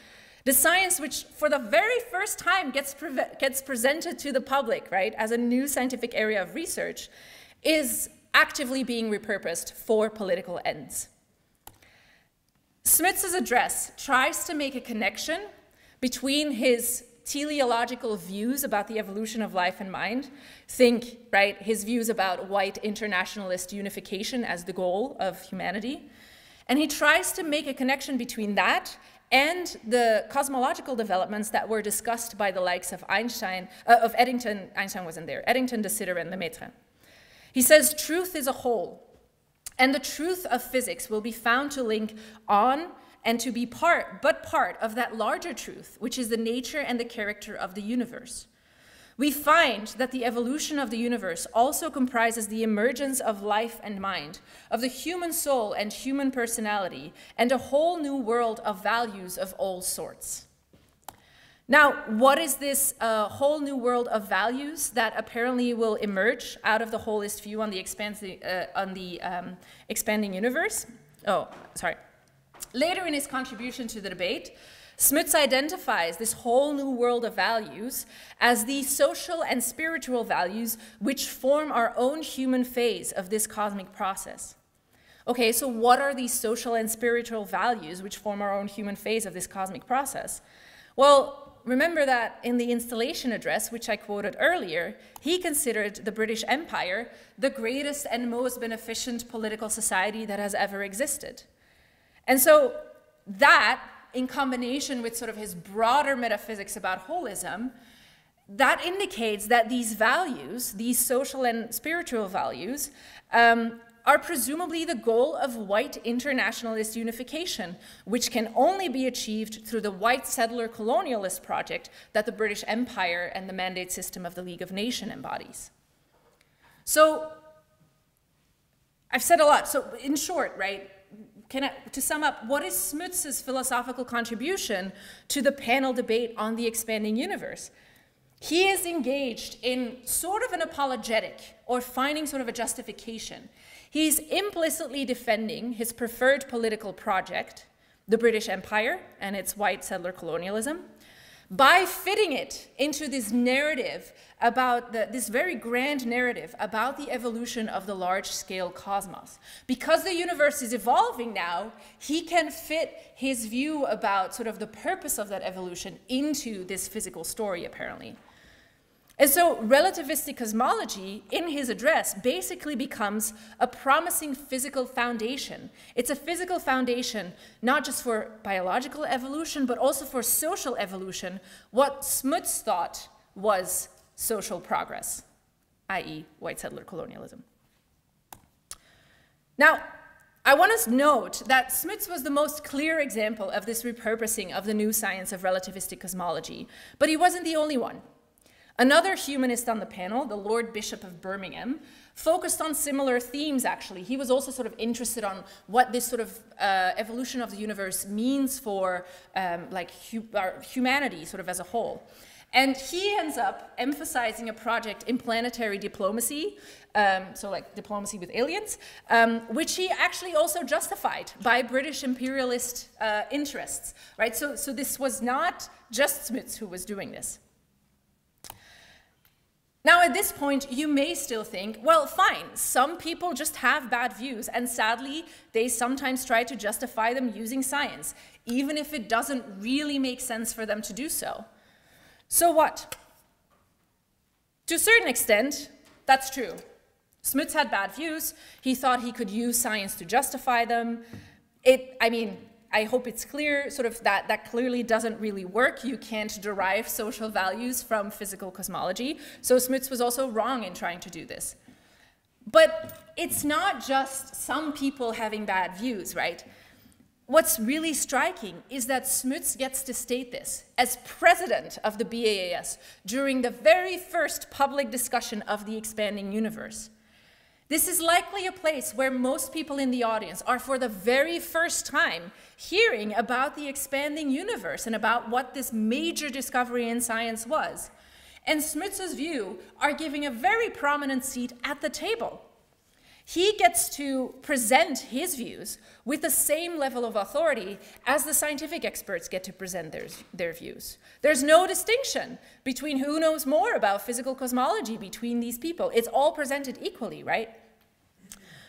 The science which for the very first time gets presented to the public, right, as a new scientific area of research, is actively being repurposed for political ends. Smuts's address tries to make a connection between his teleological views about the evolution of life and mind, think, right, his views about white internationalist unification as the goal of humanity, and he tries to make a connection between that and the cosmological developments that were discussed by the likes of Eddington. Einstein wasn't there, Eddington, De Sitter, and Lemaitre. He says, truth is a whole, and the truth of physics will be found to link on and to be part of that larger truth, which is the nature and the character of the universe. We find that the evolution of the universe also comprises the emergence of life and mind, of the human soul and human personality, and a whole new world of values of all sorts. Now, what is this whole new world of values that apparently will emerge out of the holist view on the expanding universe? Oh, sorry. Later in his contribution to the debate, Smuts identifies this whole new world of values as the social and spiritual values which form our own human phase of this cosmic process. Okay, so what are these social and spiritual values which form our own human phase of this cosmic process? Well, remember that in the installation address, which I quoted earlier, he considered the British Empire the greatest and most beneficent political society that has ever existed. And so that, in combination with sort of his broader metaphysics about holism, that indicates that these values, these social and spiritual values, are presumably the goal of white internationalist unification, which can only be achieved through the white settler colonialist project that the British Empire and the mandate system of the League of Nations embodies. So, I've said a lot. So, in short, right, to sum up, what is Smuts's philosophical contribution to the panel debate on the expanding universe? He is engaged in sort of an apologetic or finding sort of a justification. He's implicitly defending his preferred political project, the British Empire and its white settler colonialism, by fitting it into this narrative about this very grand narrative about the evolution of the large-scale cosmos. Because the universe is evolving now, he can fit his view about sort of the purpose of that evolution into this physical story, apparently. And so relativistic cosmology, in his address, basically becomes a promising physical foundation. It's a physical foundation, not just for biological evolution, but also for social evolution, what Smuts thought was social progress, i.e. white settler colonialism. Now, I want to note that Smuts was the most clear example of this repurposing of the new science of relativistic cosmology, but he wasn't the only one. Another humanist on the panel, the Lord Bishop of Birmingham, focused on similar themes, actually. He was also sort of interested on what this sort of evolution of the universe means for humanity sort of as a whole. And he ends up emphasizing a project in planetary diplomacy, so like diplomacy with aliens, which he actually also justified by British imperialist interests, right? So this was not just Smuts who was doing this. Now, at this point, you may still think, well, fine, some people just have bad views, and sadly, they sometimes try to justify them using science, even if it doesn't really make sense for them to do so. So what? To a certain extent, that's true. Smuts had bad views. He thought he could use science to justify them. I hope it's clear sort of that clearly doesn't really work. You can't derive social values from physical cosmology. So Smuts was also wrong in trying to do this. But it's not just some people having bad views, right? What's really striking is that Smuts gets to state this as president of the BAAS during the very first public discussion of the expanding universe. This is likely a place where most people in the audience are for the very first time hearing about the expanding universe and about what this major discovery in science was. And Smuts's view are giving a very prominent seat at the table. he gets to present his views with the same level of authority as the scientific experts get to present their views. There's no distinction between who knows more about physical cosmology between these people. It's all presented equally, right?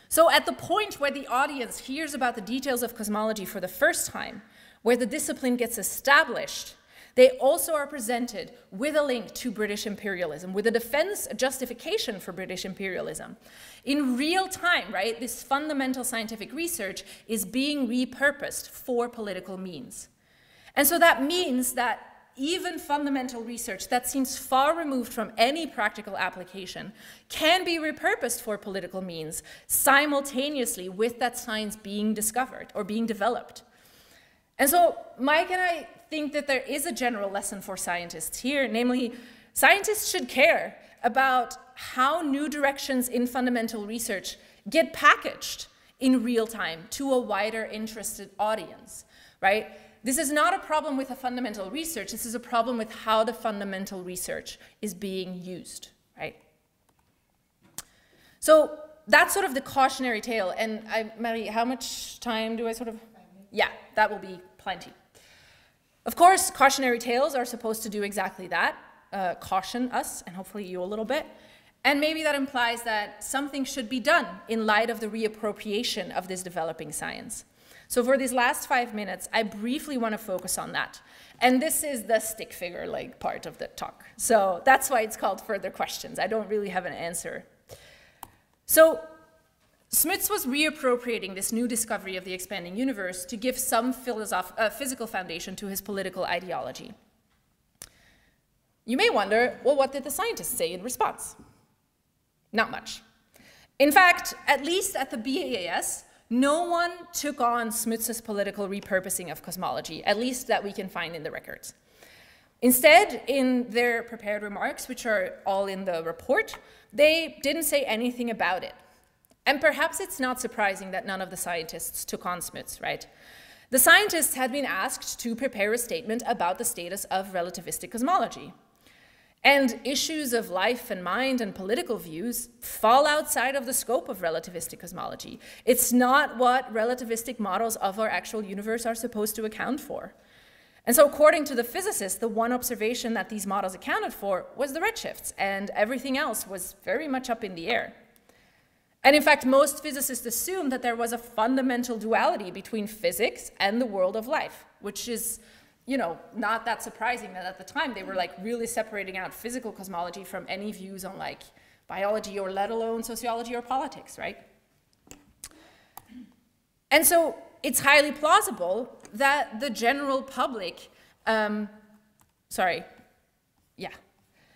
So at the point where the audience hears about the details of cosmology for the first time, where the discipline gets established, they also are presented with a link to British imperialism, with a defense, a justification for British imperialism. In real time, right, this fundamental scientific research is being repurposed for political means. And so that means that even fundamental research that seems far removed from any practical application can be repurposed for political means simultaneously with that science being discovered or being developed. And so Mike and I think that there is a general lesson for scientists here, namely, scientists should care about how new directions in fundamental research get packaged in real time to a wider interested audience, right? This is not a problem with the fundamental research, this is a problem with how the fundamental research is being used, right? So that's sort of the cautionary tale, and Marie, how much time do I sort of? Yeah, that will be plenty. Of course, cautionary tales are supposed to do exactly that, caution us, and hopefully you a little bit. And maybe that implies that something should be done in light of the reappropriation of this developing science. So for these last 5 minutes, I briefly want to focus on that. And this is the stick figure like part of the talk. So that's why it's called Further Questions. I don't really have an answer. So Smuts was reappropriating this new discovery of the expanding universe to give some physical foundation to his political ideology. You may wonder, well, what did the scientists say in response? Not much. In fact, at least at the BAAS, no one took on Smuts's political repurposing of cosmology, at least that we can find in the records. Instead, in their prepared remarks, which are all in the report, they didn't say anything about it. And perhaps it's not surprising that none of the scientists took on Smuts, right? The scientists had been asked to prepare a statement about the status of relativistic cosmology. And issues of life and mind and political views fall outside of the scope of relativistic cosmology. It's not what relativistic models of our actual universe are supposed to account for. And so according to the physicists, the one observation that these models accounted for was the redshifts, and everything else was very much up in the air. And in fact, most physicists assume that there was a fundamental duality between physics and the world of life, which is, you know, not that surprising that at the time they were like really separating out physical cosmology from any views on like biology or let alone sociology or politics, right? And so it's highly plausible that the general public,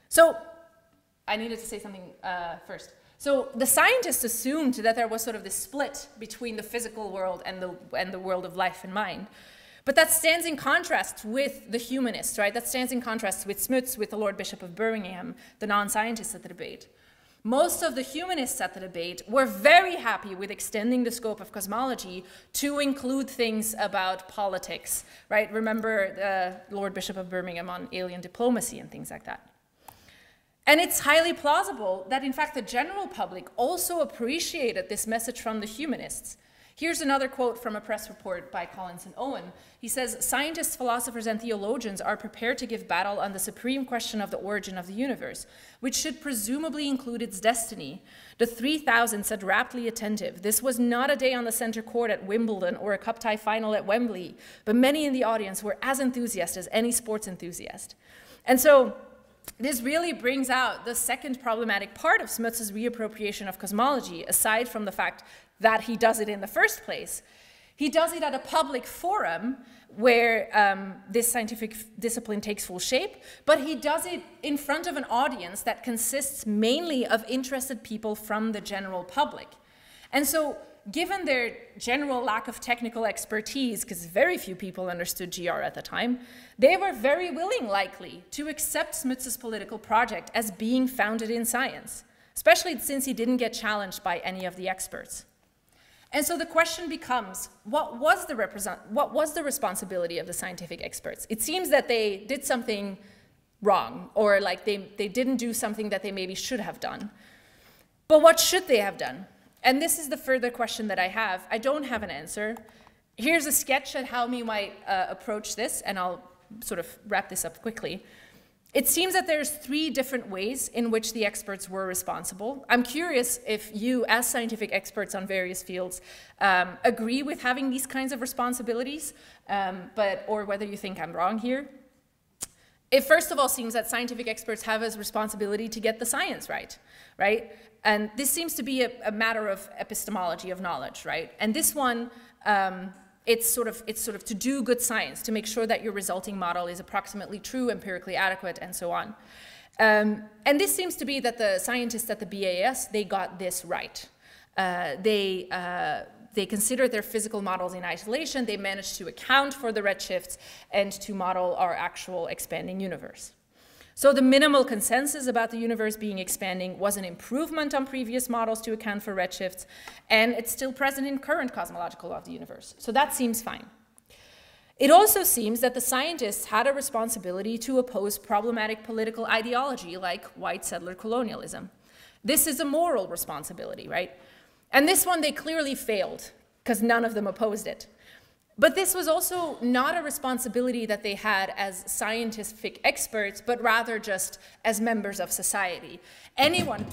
So I needed to say something first. So the scientists assumed that there was sort of this split between the physical world and the world of life and mind. But that stands in contrast with the humanists, right? That stands in contrast with Smuts, with the Lord Bishop of Birmingham, the non-scientists at the debate. Most of the humanists at the debate were very happy with extending the scope of cosmology to include things about politics, right? Remember the Lord Bishop of Birmingham on alien diplomacy and things like that. And it's highly plausible that, in fact, the general public also appreciated this message from the humanists. Here's another quote from a press report by Collins and Owen. He says, "Scientists, philosophers, and theologians are prepared to give battle on the supreme question of the origin of the universe, which should presumably include its destiny. The 3,000 said raptly attentive. This was not a day on the center court at Wimbledon or a cup tie final at Wembley, but many in the audience were as enthusiastic as any sports enthusiast." And so this really brings out the second problematic part of Smuts's reappropriation of cosmology, aside from the fact that he does it in the first place. He does it at a public forum where this scientific discipline takes full shape, but he does it in front of an audience that consists mainly of interested people from the general public. And so, given their general lack of technical expertise, because very few people understood GR at the time, they were very willing, likely, to accept Smuts's political project as being founded in science, especially since he didn't get challenged by any of the experts. And so the question becomes, what was the responsibility of the scientific experts? It seems that they did something wrong, or like they didn't do something that they maybe should have done. But what should they have done? And this is the further question that I have. I don't have an answer. Here's a sketch at how we might approach this, and I'll sort of wrap this up quickly. It seems that there's 3 different ways in which the experts were responsible. I'm curious if you, as scientific experts on various fields, agree with having these kinds of responsibilities, or whether you think I'm wrong here. It first of all seems that scientific experts have as responsibility to get the science right? And this seems to be a matter of epistemology of knowledge, right? And this one, it's sort of to do good science, to make sure that your resulting model is approximately true, empirically adequate, and so on. And this seems to be that the scientists at the BAS, they got this right. They considered their physical models in isolation, they managed to account for the redshifts, and to model our actual expanding universe. So the minimal consensus about the universe being expanding was an improvement on previous models to account for redshifts, and it's still present in current cosmological law of the universe. So that seems fine. It also seems that the scientists had a responsibility to oppose problematic political ideology like white settler colonialism. This is a moral responsibility, right? And this one they clearly failed, because none of them opposed it. But this was also not a responsibility that they had as scientific experts, but rather just as members of society. Anyone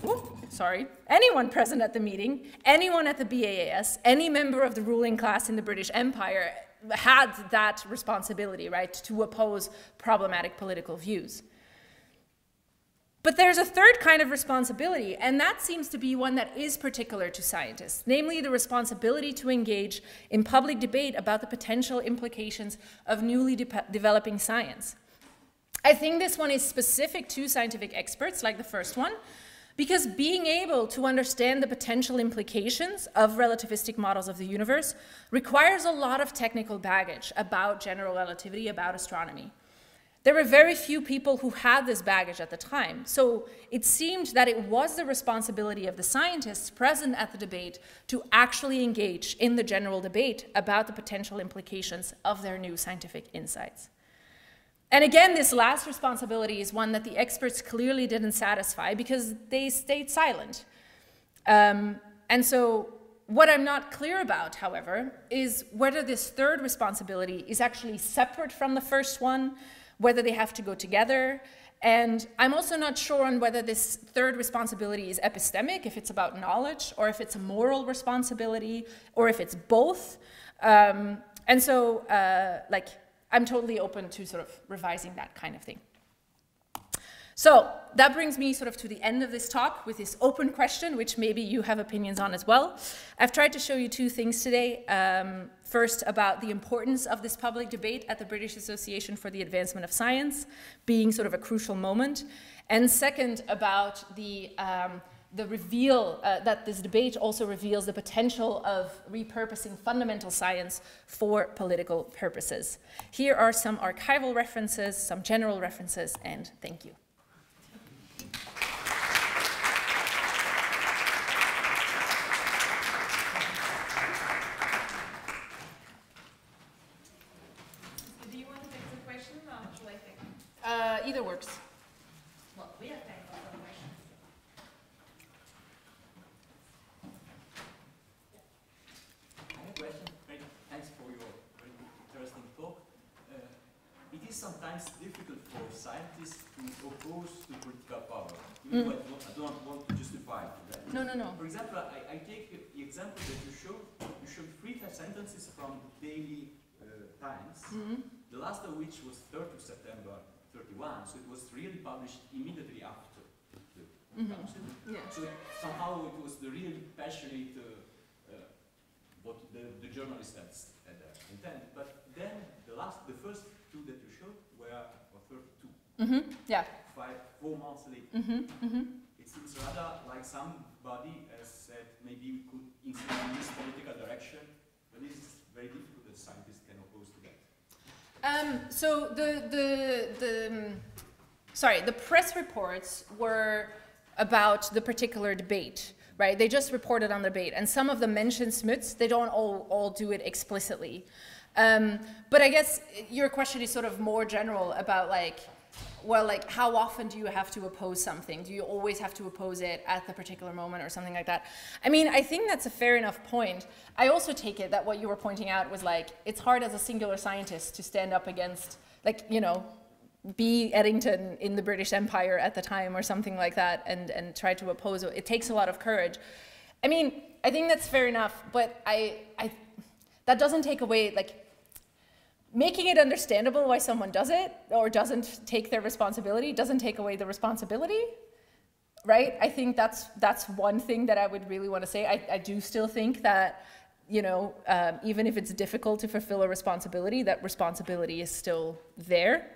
present at the meeting, anyone at the BAS, any member of the ruling class in the British Empire had that responsibility, right, to oppose problematic political views. But there's a third kind of responsibility, and that seems to be one that is particular to scientists, namely the responsibility to engage in public debate about the potential implications of newly developing science. I think this one is specific to scientific experts, like the first one, because being able to understand the potential implications of relativistic models of the universe requires a lot of technical baggage about general relativity, about astronomy. There were very few people who had this baggage at the time, so it seemed that it was the responsibility of the scientists present at the debate to actually engage in the general debate about the potential implications of their new scientific insights. And again, this last responsibility is one that the experts clearly didn't satisfy because they stayed silent. And so what I'm not clear about, however, is whether this third responsibility is actually separate from the first one, whether they have to go together, and I'm also not sure on whether this third responsibility is epistemic, if it's about knowledge, or if it's a moral responsibility, or if it's both. And so, I'm totally open to sort of revising that kind of thing. So that brings me sort of to the end of this talk with this open question, which maybe you have opinions on as well. I've tried to show you 2 things today. First, about the importance of this public debate at the British Association for the Advancement of Science being sort of a crucial moment. And second, about the reveal that this debate also reveals the potential of repurposing fundamental science for political purposes. Here are some archival references, some general references, and thank you. Either works. Well, we have time for some questions. I have a question. Thanks for your very interesting talk. It is sometimes difficult for scientists to oppose to political power. Even though I don't want to justify that. No. For example, I take the example that you showed 3 sentences from daily Times, the last of which was 3rd of September 31, so it was really published immediately after the council. Yeah. So somehow it was the really passionate what the journalist had intended. But then the first 2 that you showed were 32. Yeah. 4 months later. It seems rather like somebody has said maybe we could influence this political direction, but this is very difficult that scientists can oppose to that. So the press reports were about the particular debate, right? They just reported on the debate, and some of them mention Smuts. They don't all do it explicitly. But I guess your question is sort of more general about like, well, like, how often do you have to oppose something? Do you always have to oppose it at the particular moment or something like that? I mean, I think that's a fair enough point. I also take it that what you were pointing out was like, it's hard as a singular scientist to stand up against, like, you know, be Eddington in the British Empire at the time or something like that and try to oppose it. It takes a lot of courage. I mean, I think that's fair enough, but that doesn't take away, like, making it understandable why someone does it or doesn't take their responsibility doesn't take away the responsibility, right? I think that's one thing that I would really want to say. I do still think that, you know, even if it's difficult to fulfill a responsibility, that responsibility is still there.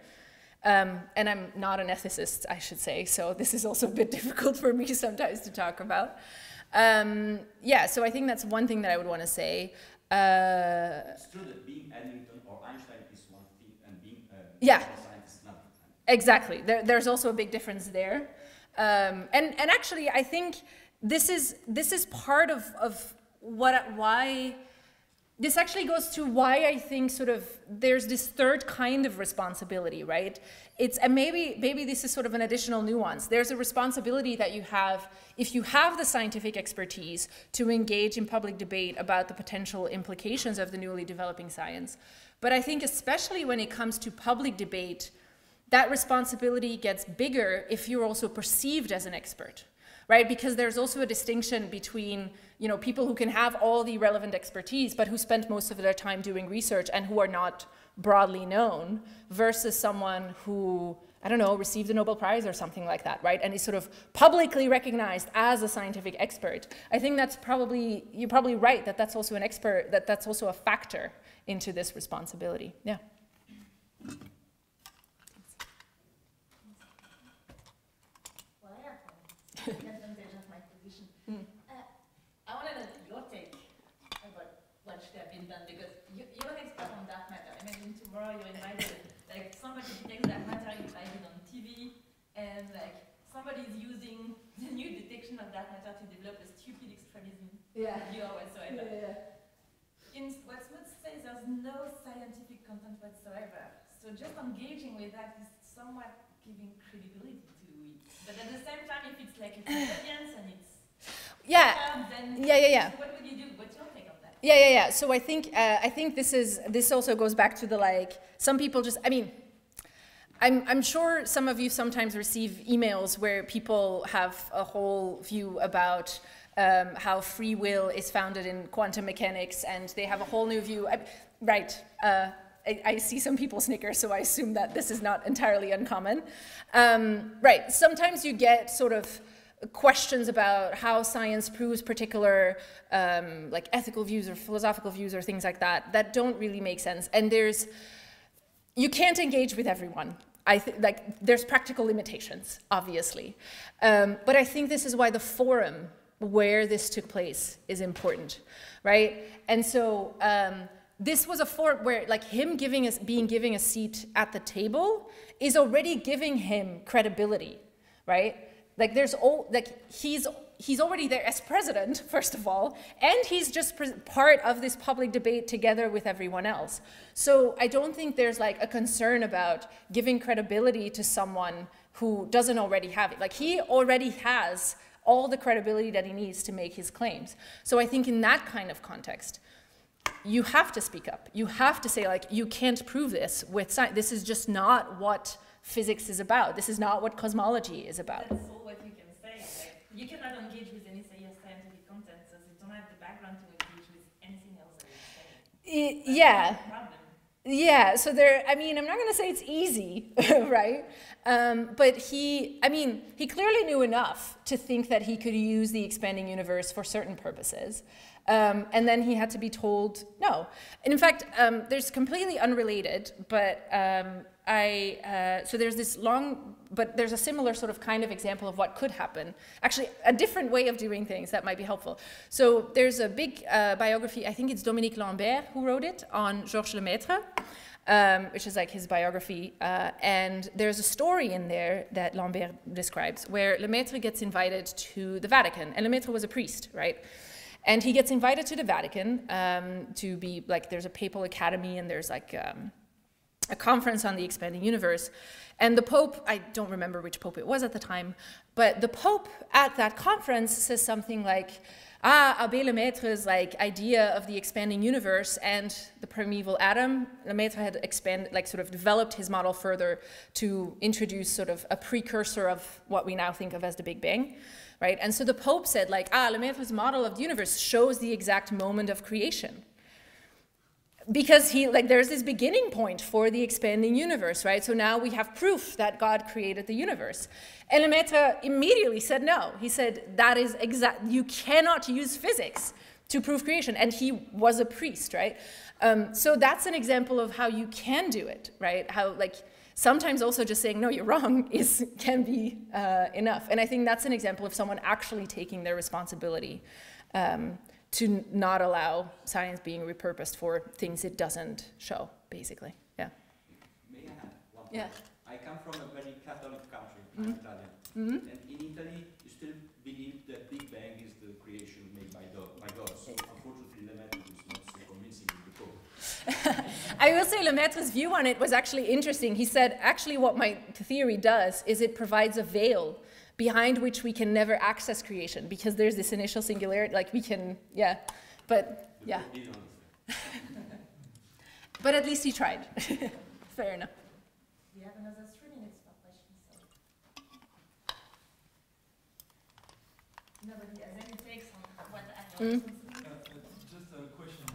And I'm not an ethicist, I should say, so this is also a bit difficult for me sometimes to talk about. Yeah, so I think that's one thing that I would want to say. It's true that being Eddington or Einstein is one thing, and being a scientist is another. Exactly. There's also a big difference there. And actually, I think this is part of why this actually goes to why I think sort of there's this third kind of responsibility, right? And maybe this is sort of an additional nuance. There's a responsibility that you have if you have the scientific expertise to engage in public debate about the potential implications of the newly developing science. But I think especially when it comes to public debate, that responsibility gets bigger if you're also perceived as an expert, right? Because there's also a distinction between, you know, people who can have all the relevant expertise, but who spend most of their time doing research and who are not broadly known, versus someone who, I don't know, received a Nobel Prize or something like that, right? And is sort of publicly recognized as a scientific expert. I think that's probably, you're probably right that that's also an expert, that's also a factor into this responsibility. Yeah. Well, I have the advantage of my position. I want to know your take about what should have been done, because you're an expert on dark matter. Imagine tomorrow you're invited, like somebody detects dark matter, invited on TV, and like somebody is using the new detection of dark matter to develop a stupid extremism view or whatsoever. In what Smuts says, there's no scientific content whatsoever. So just engaging with that is somewhat giving credibility to it. But at the same time, if it's like an audience and it's then what would you do? What's your take on that? Yeah. So I think this also goes back to the, like, some people just, I mean, I'm sure some of you sometimes receive emails where people have a whole view about how free will is founded in quantum mechanics, and they have a whole new view. I see some people snicker, so I assume that this is not entirely uncommon. Right, sometimes you get sort of questions about how science proves particular like ethical views or philosophical views or things like that don't really make sense. And you can't engage with everyone. Like, there's practical limitations, obviously. But I think this is why the forum where this took place is important, right? And so this was a forum where, like, him giving a seat at the table is already giving him credibility, right? Like, he's already there as president, first of all, and he's just part of this public debate together with everyone else. So I don't think there's, like, a concern about giving credibility to someone who doesn't already have it. Like, he already has all the credibility that he needs to make his claims. So I think in that kind of context, you have to speak up. You have to say, like, you can't prove this with science. This is just not what physics is about. This is not what cosmology is about. That's all what you can say. Like, you cannot engage with any scientific content, so you don't have the background to engage with anything else that you're saying. Yeah. Yeah, so I mean, I'm not going to say it's easy, right? But he clearly knew enough to think that he could use the expanding universe for certain purposes. And then he had to be told no. And in fact, there's completely unrelated, but so there's this but there's a similar sort of kind of example of what could happen. Actually, a different way of doing things that might be helpful. So there's a big biography, I think it's Dominique Lambert who wrote it, on Georges Lemaitre, which is like his biography. And there's a story in there that Lambert describes where Lemaitre gets invited to the Vatican. And Lemaitre was a priest, right? And he gets invited to the Vatican to be, like, there's a papal academy and there's like, a conference on the expanding universe. And the Pope, I don't remember which Pope it was at the time, but the Pope at that conference says something like, Abbé Lemaitre's like idea of the expanding universe and the primeval atom, Lemaitre had sort of developed his model further to introduce sort of a precursor of what we now think of as the Big Bang, right? And so the Pope said like, Lemaitre's model of the universe shows the exact moment of creation. Because there's this beginning point for the expanding universe, right? So now we have proof that God created the universe. And Lemaitre immediately said no. He said, that is exact, you cannot use physics to prove creation. And he was a priest, right? So that's an example of how you can do it, right? How, like, sometimes also just saying, no, you're wrong, can be enough. And I think that's an example of someone actually taking their responsibility to not allow science being repurposed for things it doesn't show, basically. Yeah. May I add one point? Yeah. I come from a very Catholic country, I'm Italian. And in Italy, you still believe that Big Bang is the creation made by God. So unfortunately, Lemaitre is not so convincing with the Pope. I will say Lemaitre's view on it was actually interesting. He said, actually what my theory does is it provides a veil behind which we can never access creation, because there's this initial singularity, like we can, yeah, but yeah. But at least he tried. Fair enough. We have another 3 minutes for questions. So. Nobody has any takes on what I know. Just a question.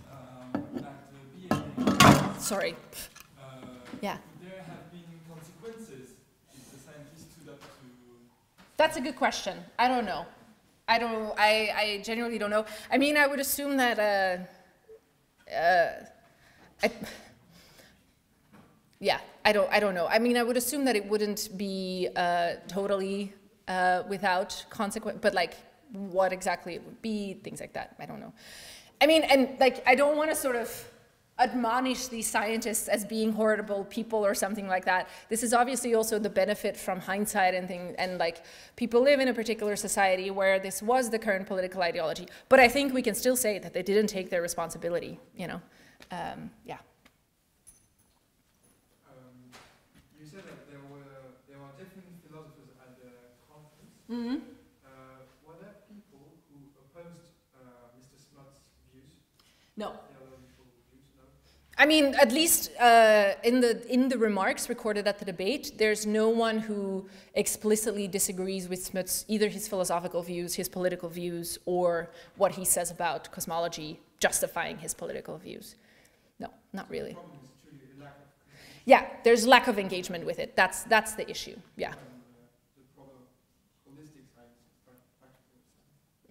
At the BA, sorry. Yeah. Would there have been consequences if the scientists stood up to... That's a good question. I don't know. I genuinely don't know. I mean, I would assume that, I don't know. I mean, I would assume that it wouldn't be totally without consequence, but like what exactly it would be, things like that. I don't know. I mean, and like, I don't want to sort of admonish these scientists as being horrible people or something like that. This is obviously also the benefit from hindsight and things, and like people live in a particular society where this was the current political ideology. But I think we can still say that they didn't take their responsibility, you know. Yeah. You said that there were different philosophers at the conference. Mm-hmm. Were there people who opposed Mr. Smuts' views? No. No? I mean, at least in the remarks recorded at the debate, there's no one who explicitly disagrees with Smuts, either his philosophical views, his political views, or what he says about cosmology justifying his political views. No, not really. The problem is truly a lack of communication. Yeah, there's lack of engagement with it. That's the issue. Yeah. The proper holistic science, practical science.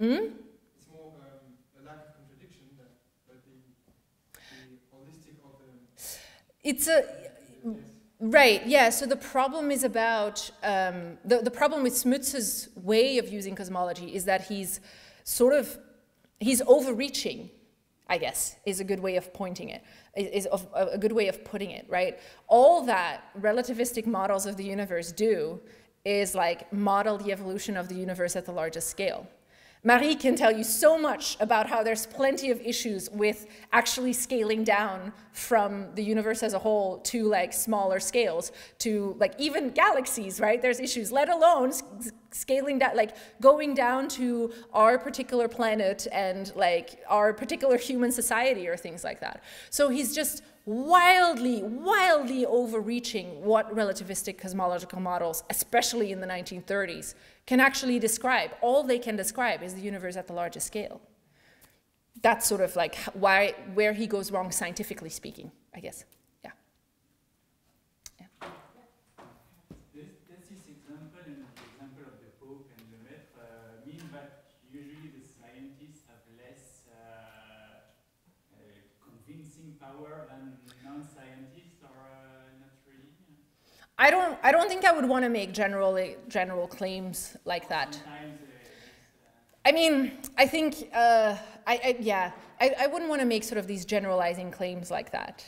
Mm-hmm. It's more a lack of contradiction than the holistic of the... It's a... Right, yeah, so the problem is about, the problem with Smuts's way of using cosmology is that he's overreaching, I guess, is a good way of pointing it, is a good way of putting it, right? All that relativistic models of the universe do is like model the evolution of the universe at the largest scale. Marie can tell you so much about how there's plenty of issues with actually scaling down from the universe as a whole to like smaller scales, to like even galaxies, right? There's issues, let alone scaling down, like going down to our particular planet and like our particular human society or things like that. So he's just wildly, wildly overreaching what relativistic cosmological models, especially in the 1930s, can actually describe. All they can describe is the universe at the largest scale. That's sort of like where he goes wrong scientifically speaking, I guess. Yeah. Yeah. Does this example and the example of the Pope and the Maître mean that usually the scientists have less convincing power than non-scientists, or not really? I don't think I would want to make general claims like that. Sometimes I mean, I think, I wouldn't want to make sort of these generalizing claims like that.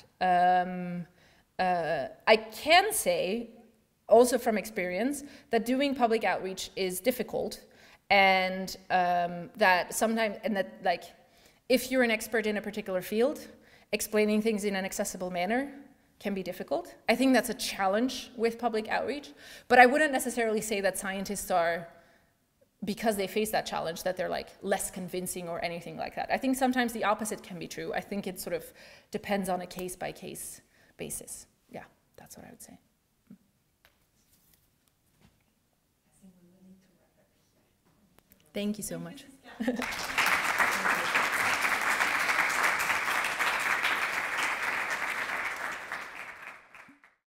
I can say, also from experience, that doing public outreach is difficult, and that sometimes, and that like, if you're an expert in a particular field, explaining things in an accessible manner can be difficult. I think that's a challenge with public outreach, but I wouldn't necessarily say that scientists are, because they face that challenge, that they're like less convincing or anything like that. I think sometimes the opposite can be true. I think it sort of depends on a case-by-case basis. Yeah, that's what I would say. Thank you so much.